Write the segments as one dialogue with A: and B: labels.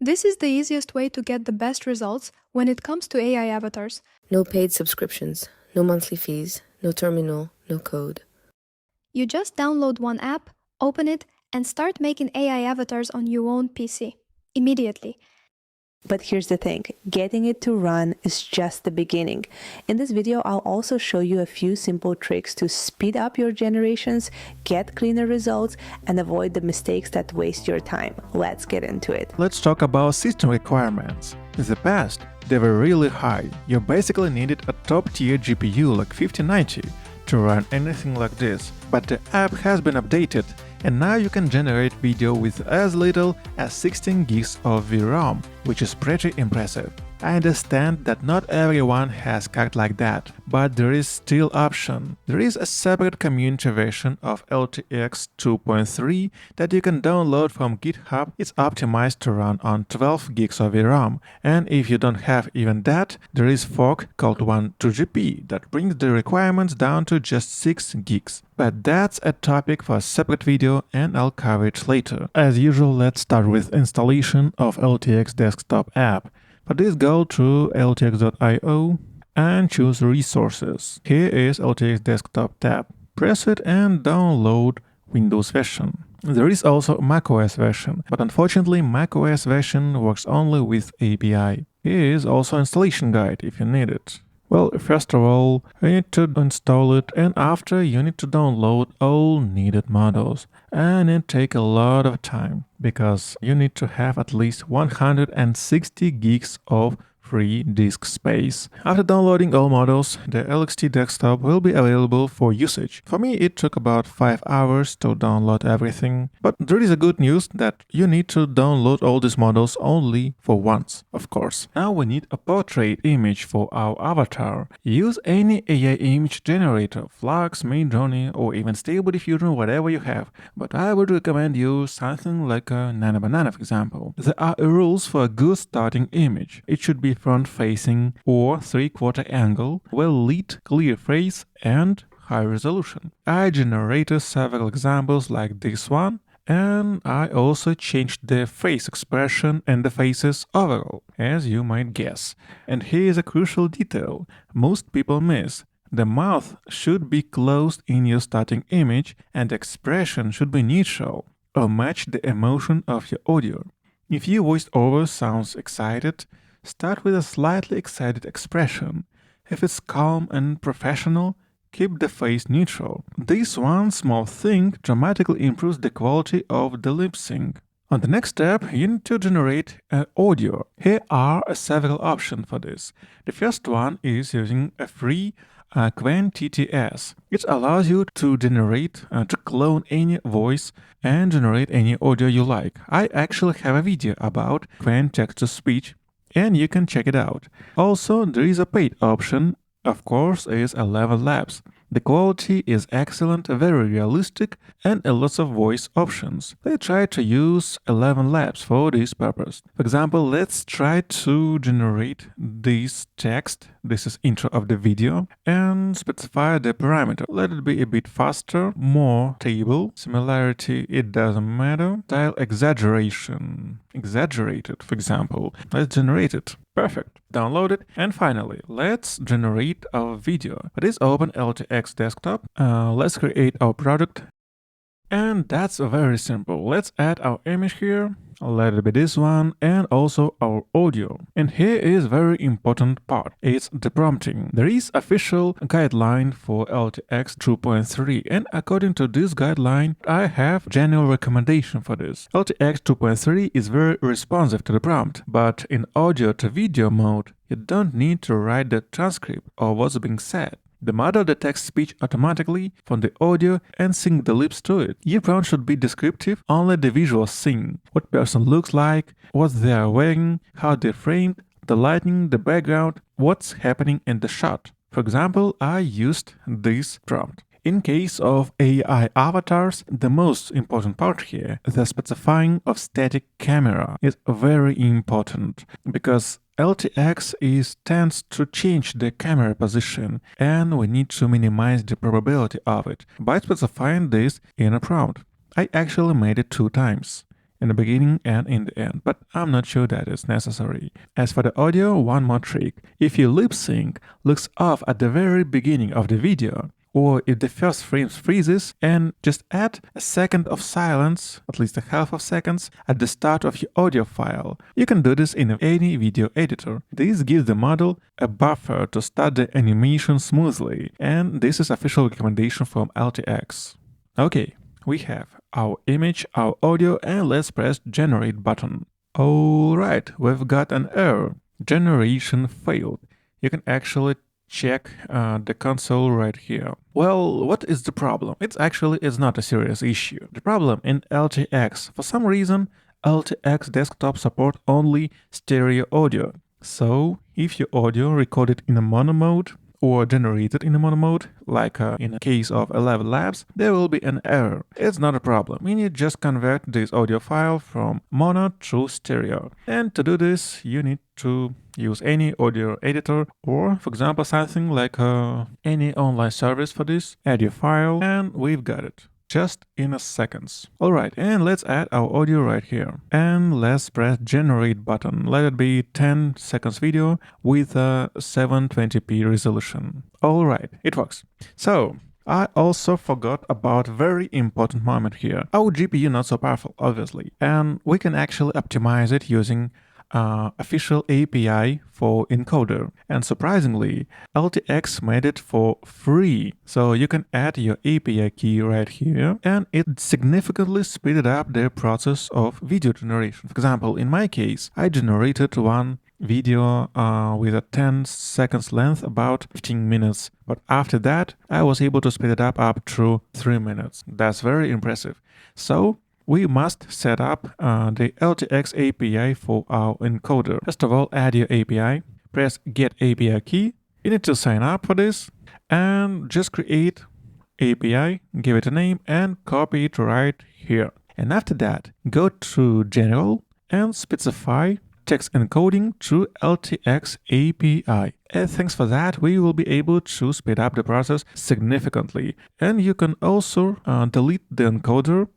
A: This is the easiest way to get the best results when it comes to AI avatars.
B: No paid subscriptions, no monthly fees, no terminal, no code.
A: You just download one app, open it, and start making AI avatars on your own PC. Immediately.
C: But here's the thing, getting it to run is just the beginning. In this video, I'll also show you a few simple tricks to speed up your generations, get cleaner results, and avoid the mistakes that waste your time. Let's get into it.
D: Let's talk about system requirements. In the past, they were really high. You basically needed a top-tier GPU like 5090 to run anything like this. But the app has been updated, and now you can generate video with as little as 16 gigs of VRAM, which is pretty impressive. I understand that not everyone has card like that, but there is still option. There is a separate community version of LTX 2.3 that you can download from GitHub. It's optimized to run on 12 gigs of VRAM, and if you don't have even that, there is fork called Qwen3 that brings the requirements down to just 6 gigs. But that's a topic for a separate video and I'll cover it later. As usual, let's start with installation of LTX Desktop App. For this, go to LTX.io and choose Resources. Here is LTX Desktop tab. Press it and download Windows version. There is also a macOS version, but unfortunately macOS version works only with API. Here is also installation guide if you need it. Well, first of all, you need to install it, and after you need to download all needed models. And it takes a lot of time, because you need to have at least 160 gigs of free disk space. After downloading all models, the LXT desktop will be available for usage. For me, it took about 5 hours to download everything, but there is a good news that you need to download all these models only for once, of course. Now we need a portrait image for our avatar. Use any AI image generator, Flux, Midjourney, or even Stable Diffusion, whatever you have, but I would recommend you something like a Nano Banana, for example. There are rules for a good starting image. It should be front-facing or 3/4 angle, well-lit, clear face, and high resolution. I generated several examples like this one, and I also changed the face expression and the faces overall, as you might guess. And here is a crucial detail most people miss. The mouth should be closed in your starting image, and the expression should be neutral or match the emotion of your audio. If your voiceover sounds excited, start with a slightly excited expression. If it's calm and professional, keep the face neutral. This one small thing dramatically improves the quality of the lip sync. On the next step, you need to generate an audio. Here are several options for this. The first one is using a free Qwen3 TTS. It allows you to generate, to clone any voice and generate any audio you like. I actually have a video about Qwen text-to-speech, and you can check it out. Also, there is a paid option, of course, is 11 Labs. The quality is excellent, very realistic, and a lot of voice options. Let's try to use 11 Labs for this purpose. For example, let's try to generate this text. This is intro of the video, and specify the parameter. Let it be a bit faster, more table. Similarity, it doesn't matter. Style exaggeration. Exaggerated, for example. Let's generate it. Perfect. Download it. And finally, let's generate our video. Let's open LTX Desktop. Let's create our product. And that's very simple. Let's add our image here. Let it be this one, and also our audio. And here is very important part. It's the prompting. There is official guideline for LTX 2.3, and according to this guideline, I have general recommendation for this. LTX 2.3 is very responsive to the prompt, but in audio to video mode, you don't need to write the transcript or what's being said. The model detects speech automatically from the audio and syncs the lips to it. Your prompt should be descriptive, only the visuals sing. What person looks like, what they are wearing, how they're framed, the lighting, the background, what's happening in the shot. For example, I used this prompt. In case of AI avatars, the most important part here, the specifying of static camera, is very important, because LTX tends to change the camera position, and we need to minimize the probability of it by specifying this in a prompt. I actually made it 2 times. in the beginning and in the end, but I'm not sure that is necessary. As for the audio, one more trick. If your lip sync looks off at the very beginning of the video, or if the first frame freezes, and just add a second of silence, at least a half of seconds, at the start of your audio file. You can do this in any video editor. This gives the model a buffer to start the animation smoothly, and this is official recommendation from LTX. Okay, we have our image, our audio, and let's press Generate button. Alright, we've got an error. Generation failed. You can actually check the console right here. Well, what is the problem? It's not a serious issue. The problem in LTX, for some reason, LTX Desktop support only stereo audio. So, if your audio recorded in a mono mode or generated in a mono mode, like in the case of 11 Labs, there will be an error. It's not a problem. You need just convert this audio file from mono to stereo. And to do this, you need to use any audio editor or, for example, something like any online service for this. Add your file, and we've got it. Just in a seconds. Alright, and let's add our audio right here. And let's press Generate button. Let it be 10 seconds video with a 720p resolution. Alright, it works. So, I also forgot about very important moment here. Our GPU not so powerful, obviously. And we can actually optimize it using official API for encoder, and surprisingly LTX made it for free, so you can add your API key right here, and it significantly speeded up the process of video generation. For example, in my case, I generated one video with a 10 seconds length, about 15 minutes, but after that I was able to speed it up to 3 minutes. That's very impressive. So we must set up the LTX API for our encoder. First of all, add your API, press Get API Key. You need to sign up for this, and just create API, give it a name, and copy it right here. And after that, go to General and specify text encoding to LTX API. And thanks for that, we will be able to speed up the process significantly. And you can also delete the encoder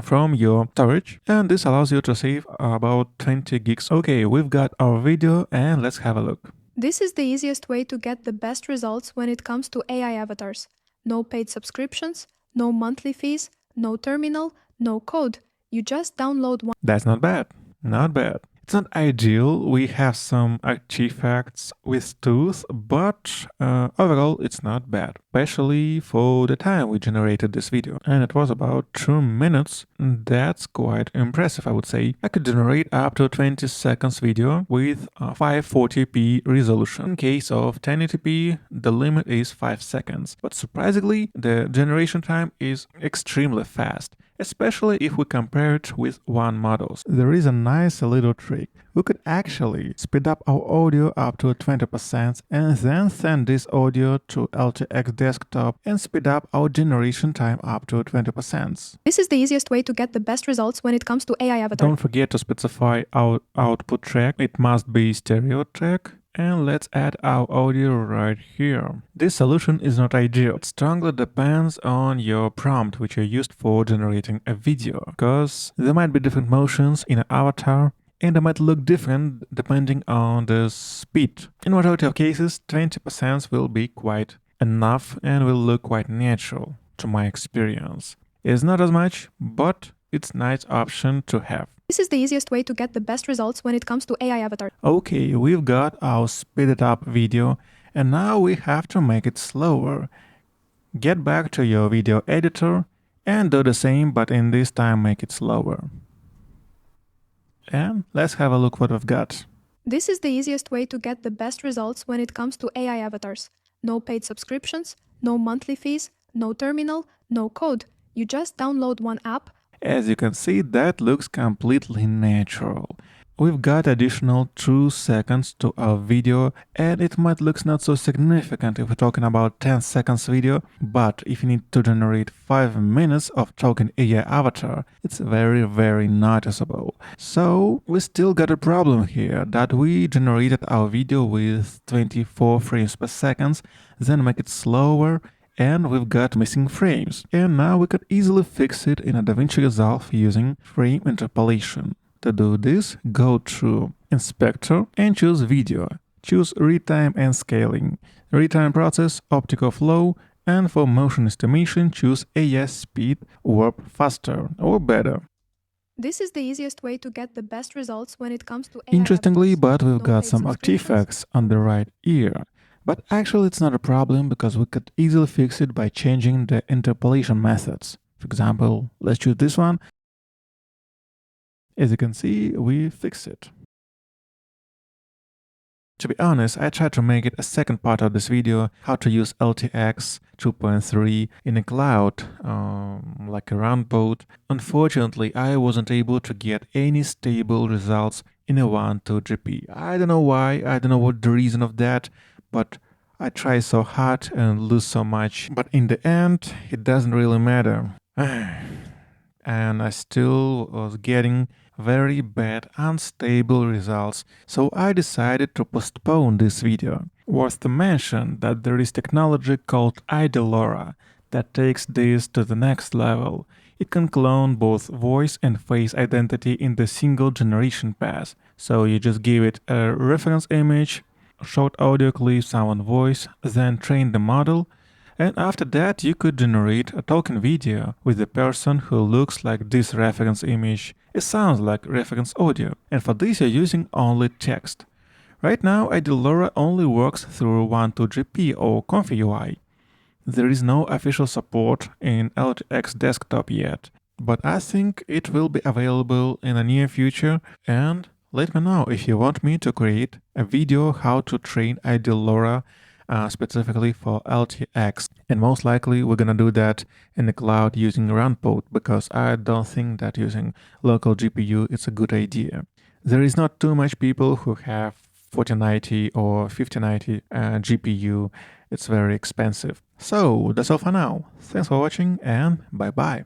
D: from your storage, and this allows you to save about 20 gigs. Okay, we've got our video, and let's have a look.
A: This is the easiest way to get the best results when it comes to AI avatars. No paid subscriptions, no monthly fees, no terminal, no code. You just download one.
D: That's not bad. Not bad. It's not ideal, we have some artifacts with tools, but overall it's not bad, especially for the time we generated this video. And it was about 2 minutes. That's quite impressive, I would say. I could generate up to 20 seconds video with 540p resolution. In case of 1080p, the limit is 5 seconds. But surprisingly, the generation time is extremely fast, especially if we compare it with one models. There is a nice little trick. We could actually speed up our audio up to 20% and then send this audio to LTX Desktop and speed up our generation time up to 20%.
A: This is the easiest way to get the best results when it comes to AI avatar.
D: Don't forget to specify our output track. It must be stereo track. And let's add our audio right here. This solution is not ideal. It strongly depends on your prompt which you used for generating a video, because there might be different motions in an avatar and they might look different depending on the speed. In majority of cases, 20% will be quite enough and will look quite natural to my experience. It's not as much, but it's a nice option to have.
A: This is the easiest way to get the best results when it comes to AI avatar.
D: Okay, we've got our speeded up video, and now we have to make it slower. Get back to your video editor and do the same, but in this time make it slower. And let's have a look what we've got.
A: This is the easiest way to get the best results when it comes to AI avatars. No paid subscriptions, no monthly fees, no terminal, no code. You just download one app.
D: As you can see, that looks completely natural. We've got additional 2 seconds to our video, and it might look not so significant if we're talking about 10 seconds video, but if you need to generate 5 minutes of talking AI avatar, it's very, very noticeable. So we still got a problem here that we generated our video with 24 frames per second, then make it slower, and we've got missing frames. And now we could easily fix it in a DaVinci Resolve using frame interpolation. To do this, go to Inspector and choose Video. Choose Read Time and Scaling. Read Time Process, Optical Flow, and for motion estimation, choose AS Speed, Warp Faster or Better.
A: This is the easiest way to get the best results when it comes to AI
D: Interestingly,
A: avatars.
D: but we've
A: No
D: got
A: paid
D: some
A: subscriptions.
D: artifacts on the right ear. But actually it's not a problem because we could easily fix it by changing the interpolation methods. For example, let's choose this one. As you can see, we fix it. To be honest, I tried to make it a second part of this video, how to use LTX 2.3 in a cloud, like a round boat. Unfortunately, I wasn't able to get any stable results in a 1.2 GP. I don't know why, I don't know what the reason of that, but I try so hard and lose so much. But in the end, it doesn't really matter. And I still was getting very bad, unstable results, so I decided to postpone this video. Worth to mention that there is technology called ID-LORA that takes this to the next level. It can clone both voice and face identity in the single generation pass. So you just give it a reference image, short audio clip, sound, voice, then train the model, and after that you could generate a token video with the person who looks like this reference image. It sounds like reference audio, and for this you're using only text. Right now ID-LORA only works through 1.2 GP or Comfy UI. There is no official support in LTX Desktop yet, but I think it will be available in the near future, and let me know if you want me to create a video how to train ID-LORA specifically for LTX. And most likely we're gonna do that in the cloud using Runpod, because I don't think that using local GPU is a good idea. There is not too much people who have 4090 or 5090 GPU. It's very expensive. So that's all for now. Thanks for watching and bye bye.